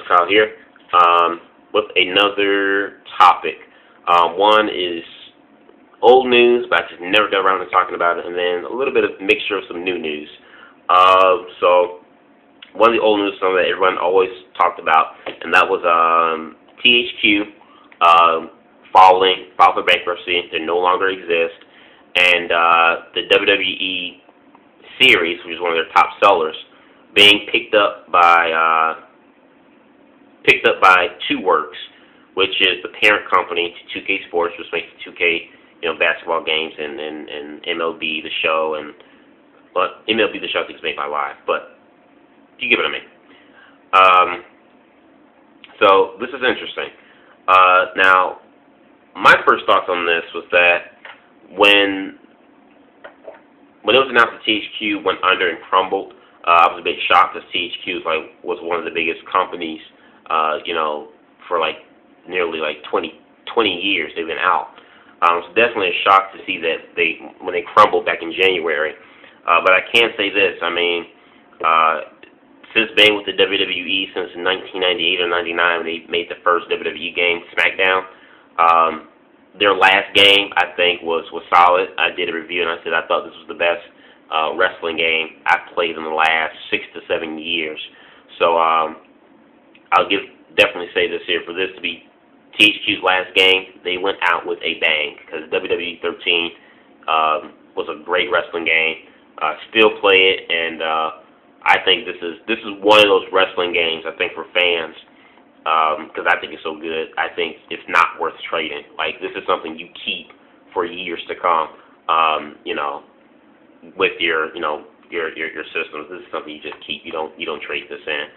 Kyle here with another topic. One is old news, but I just never got around to talking about it, and then a little bit of mixture of some new news. So one of the old news that everyone always talked about, and that was THQ filed for bankruptcy. They no longer exist, and the WWE series, which is one of their top sellers, being picked up by TwoWorks, which is the parent company to 2K Sports, which makes the 2K basketball games and MLB the Show, and MLB the Show I think is made by Live, but you get what I mean. So this is interesting. Now, my first thoughts on this was that when it was announced that THQ went under and crumbled, I was a bit shocked because THQ was one of the biggest companies, for nearly 20 years they've been out. So definitely a shock to see that when they crumbled back in January. But I can say this, I mean, since being with the WWE since 1998 or 99, they made the first WWE game, SmackDown. Their last game, I think, was solid. I did a review and I said I thought this was the best wrestling game I've played in the last 6 to 7 years. So I'll definitely say this here, for this to be THQ's last game, they went out with a bang, because WWE 13 was a great wrestling game. Still play it, and I think this is one of those wrestling games, I think, for fans, because I think it's so good. I think it's not worth trading. This is something you keep for years to come, with your systems. This is something you just keep. You don't trade this in.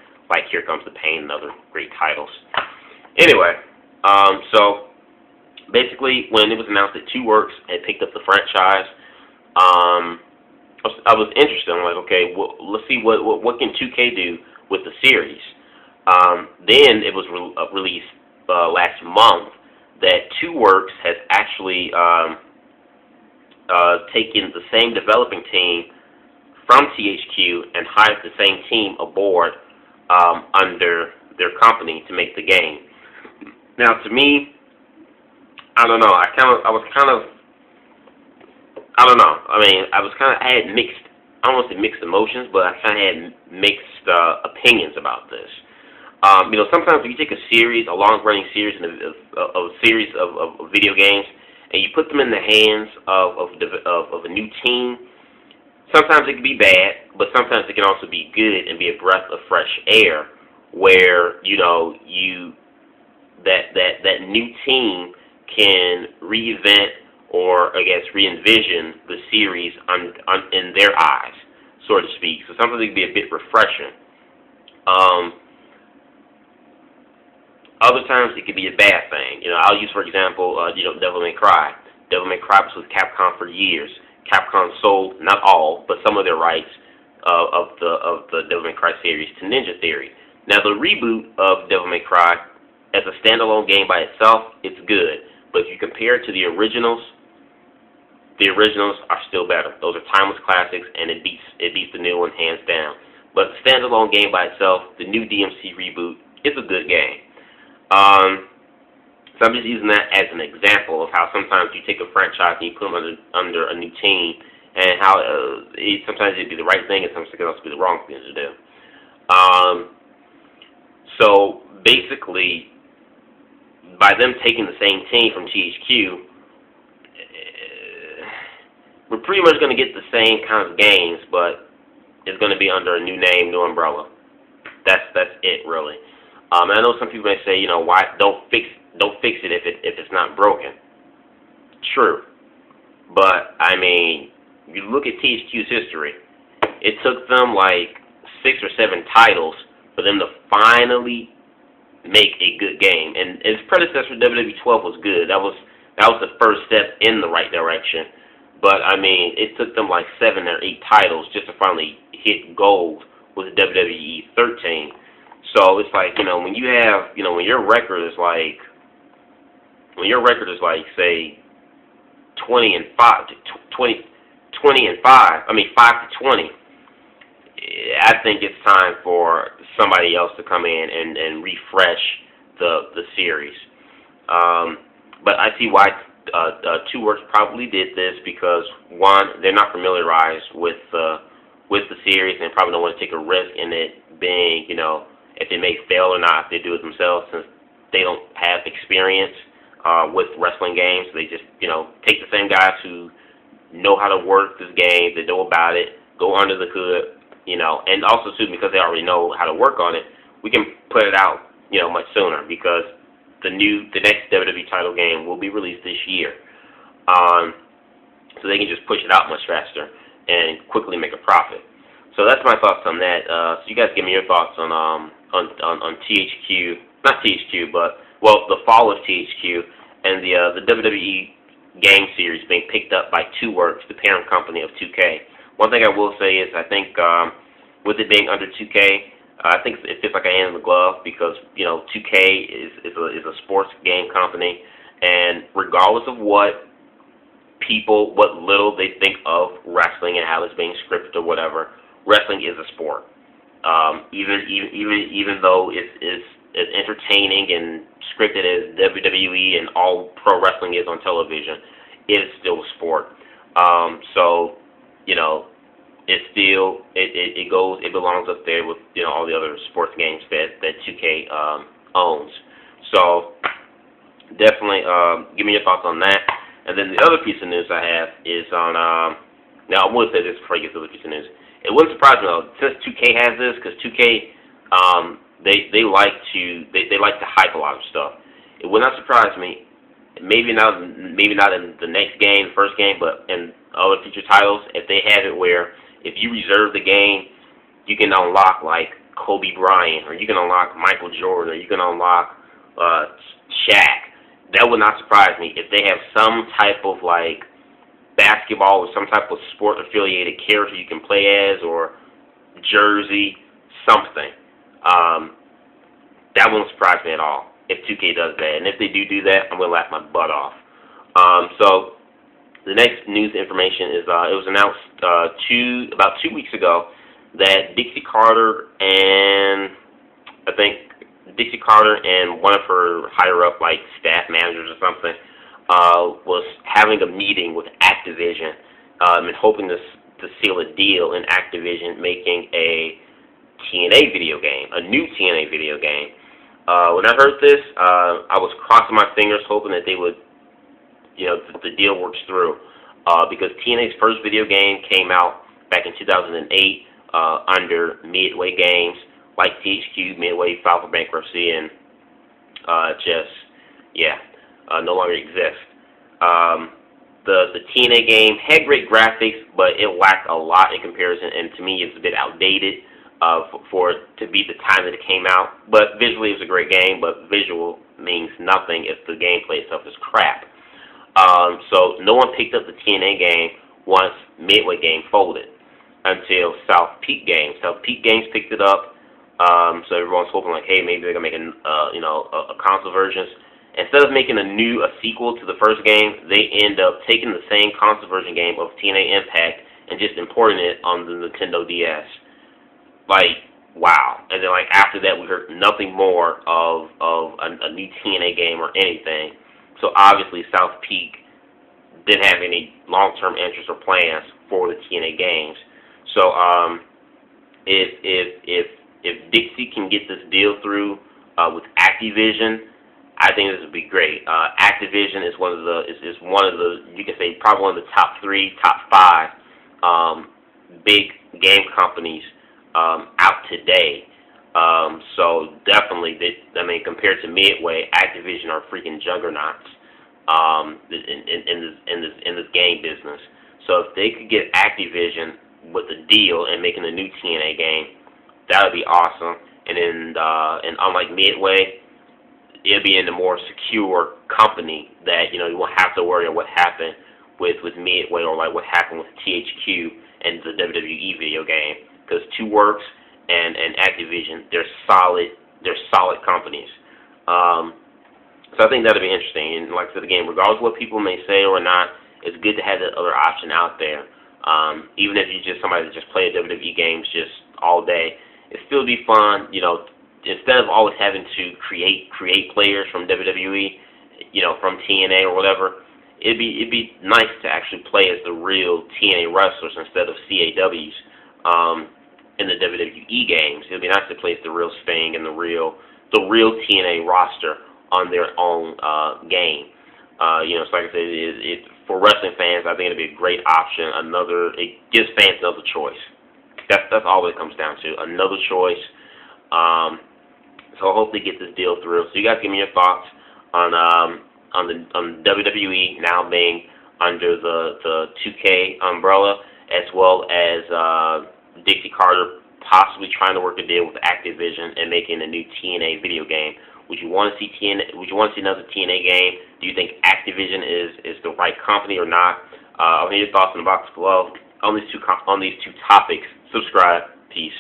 Here Comes the Pain and other great titles. Anyway, so basically, when it was announced that TwoWorks had picked up the franchise, I was interested. I'm like, okay, well, let's see what can 2K do with the series. Then it was released last month that TwoWorks has actually taken the same developing team from THQ and hired the same team aboard under their company to make the game. Now, to me, I don't know. I had mixed, I don't want to say mixed emotions, but I kind of had mixed opinions about this. Sometimes when you take a long-running series, a series of video games, and you put them in the hands of a new team, sometimes it can be bad, but sometimes it can also be good and be a breath of fresh air, where that new team can reinvent or I guess re-envision the series in their eyes, so to speak. So sometimes it can be a bit refreshing. Other times it could be a bad thing. I'll use, for example, Devil May Cry. Devil May Cry was with Capcom for years. Capcom sold not all, but some of their rights of the Devil May Cry series to Ninja Theory. Now, the reboot of Devil May Cry, as a standalone game by itself, it's good. But if you compare it to the originals are still better. Those are timeless classics, and it beats the new one hands down. But the standalone game by itself, the new DMC reboot, is a good game. So I'm just using that as an example of how sometimes you take a franchise and you put them under a new team, and how sometimes it'd be the right thing and sometimes it can also be the wrong thing to do. So basically, by them taking the same team from THQ, we're pretty much going to get the same kind of games, but it's going to be under a new name, new umbrella. That's it, really. And I know some people may say, why don't fix it if it's not broken. True, but I mean, you look at THQ's history. It took them 6 or 7 titles for them to finally make a good game, and its predecessor WWE 12 was good. That was the first step in the right direction. But I mean, it took them 7 or 8 titles just to finally hit gold with WWE 13. So it's when you have, when your record is say 20 and 5, I mean 5 to 20, I think it's time for somebody else to come in and refresh the series. But I see why Two Works probably did this, because one, they're not familiarized with the series, and probably don't want to take a risk in it being, if they may fail or not, if they do it themselves, since they don't have experience with wrestling games. They just, take the same guys who know how to work this game, they know about it, go under the hood, and also too, because they already know how to work on it, we can put it out, much sooner, because the next WWE title game will be released this year. So they can just push it out much faster and quickly make a profit. So that's my thoughts on that. So you guys give me your thoughts on THQ, not THQ, but the fall of THQ and the WWE game series being picked up by Two Works, the parent company of 2K. One thing I will say is I think with it being under 2K, I think it fits like a hand in the glove, because 2K is a sports game company, and regardless of what little they think of wrestling and how it's being scripted or whatever, wrestling is a sport. Even though it's as entertaining and scripted as WWE and all pro wrestling is on television, it is still a sport. So it belongs up there with all the other sports games that 2K owns. So definitely give me your thoughts on that. And then the other piece of news I have is on now I would say this before I get to the other piece of news. It wouldn't surprise me though, since 2K has this, because 2K they like to hype a lot of stuff. It would not surprise me. Maybe not in the next game, first game, but in other future titles, if they have it where if you reserve the game, you can unlock like Kobe Bryant, or you can unlock Michael Jordan, or you can unlock Shaq. That would not surprise me if they have some type of like basketball or some type of sport affiliated character you can play as, or jersey, something. That won't surprise me at all if 2K does that. And if they do that, I'm going to laugh my butt off. So the next news information is it was announced about 2 weeks ago that Dixie Carter and one of her higher up like staff managers or something was having a meeting with Activision and hoping to seal a deal in Activision making a TNA video game, a new TNA video game. When I heard this, I was crossing my fingers hoping that they would, that the deal works through, because TNA's first video game came out back in 2008 under Midway Games, like THQ. Midway filed for bankruptcy and no longer exists. The TNA game had great graphics, but it lacked a lot in comparison, and to me it's a bit outdated for it to be the time that it came out. But visually it was a great game, but visual means nothing if the gameplay itself is crap. So no one picked up the TNA game once Midway Game folded until South Peak Games. South Peak Games picked it up, so everyone's hoping like, hey, maybe they're gonna make a console version. Instead of making a sequel to the first game, they end up taking the same console version game of TNA Impact and just importing it on the Nintendo DS. Like, wow. And then, like, after that, we heard nothing more of a new TNA game or anything. So, obviously, South Peak didn't have any long-term interest or plans for the TNA games. So, if Dixie can get this deal through with Activision, I think this would be great. Activision is one of the you can say probably one of the top 3, top 5 big game companies out today. So definitely, compared to Midway, Activision are freaking juggernauts in this game business. So if they could get Activision with a deal and making a new TNA game, that would be awesome. And then, and unlike Midway, it'll be in a more secure company that you won't have to worry about what happened with Midway, or like what happened with THQ and the WWE video game. Because Two Works and Activision, they're solid companies. So I think that'll be interesting. And like I said again, regardless of what people may say or not, it's good to have that other option out there. Even if you're just somebody that just play WWE games just all day, it'd still be fun. You know, instead of always having to create players from WWE, you know, from TNA or whatever, it'd be nice to actually play as the real TNA wrestlers instead of CAWs in the WWE games. It'd be nice to play as the real Sting and the real TNA roster on their own game. You know, so like I said, it for wrestling fans, I think it'd be a great option. It gives fans another choice. That's all it comes down to, another choice. So hopefully get this deal through. So you guys give me your thoughts on WWE now being under the 2K umbrella, as well as Dixie Carter possibly trying to work a deal with Activision and making a new TNA video game. Would you want to see another TNA game? Do you think Activision is the right company or not? I'll hear your thoughts in the box below on these two topics. Subscribe. Peace.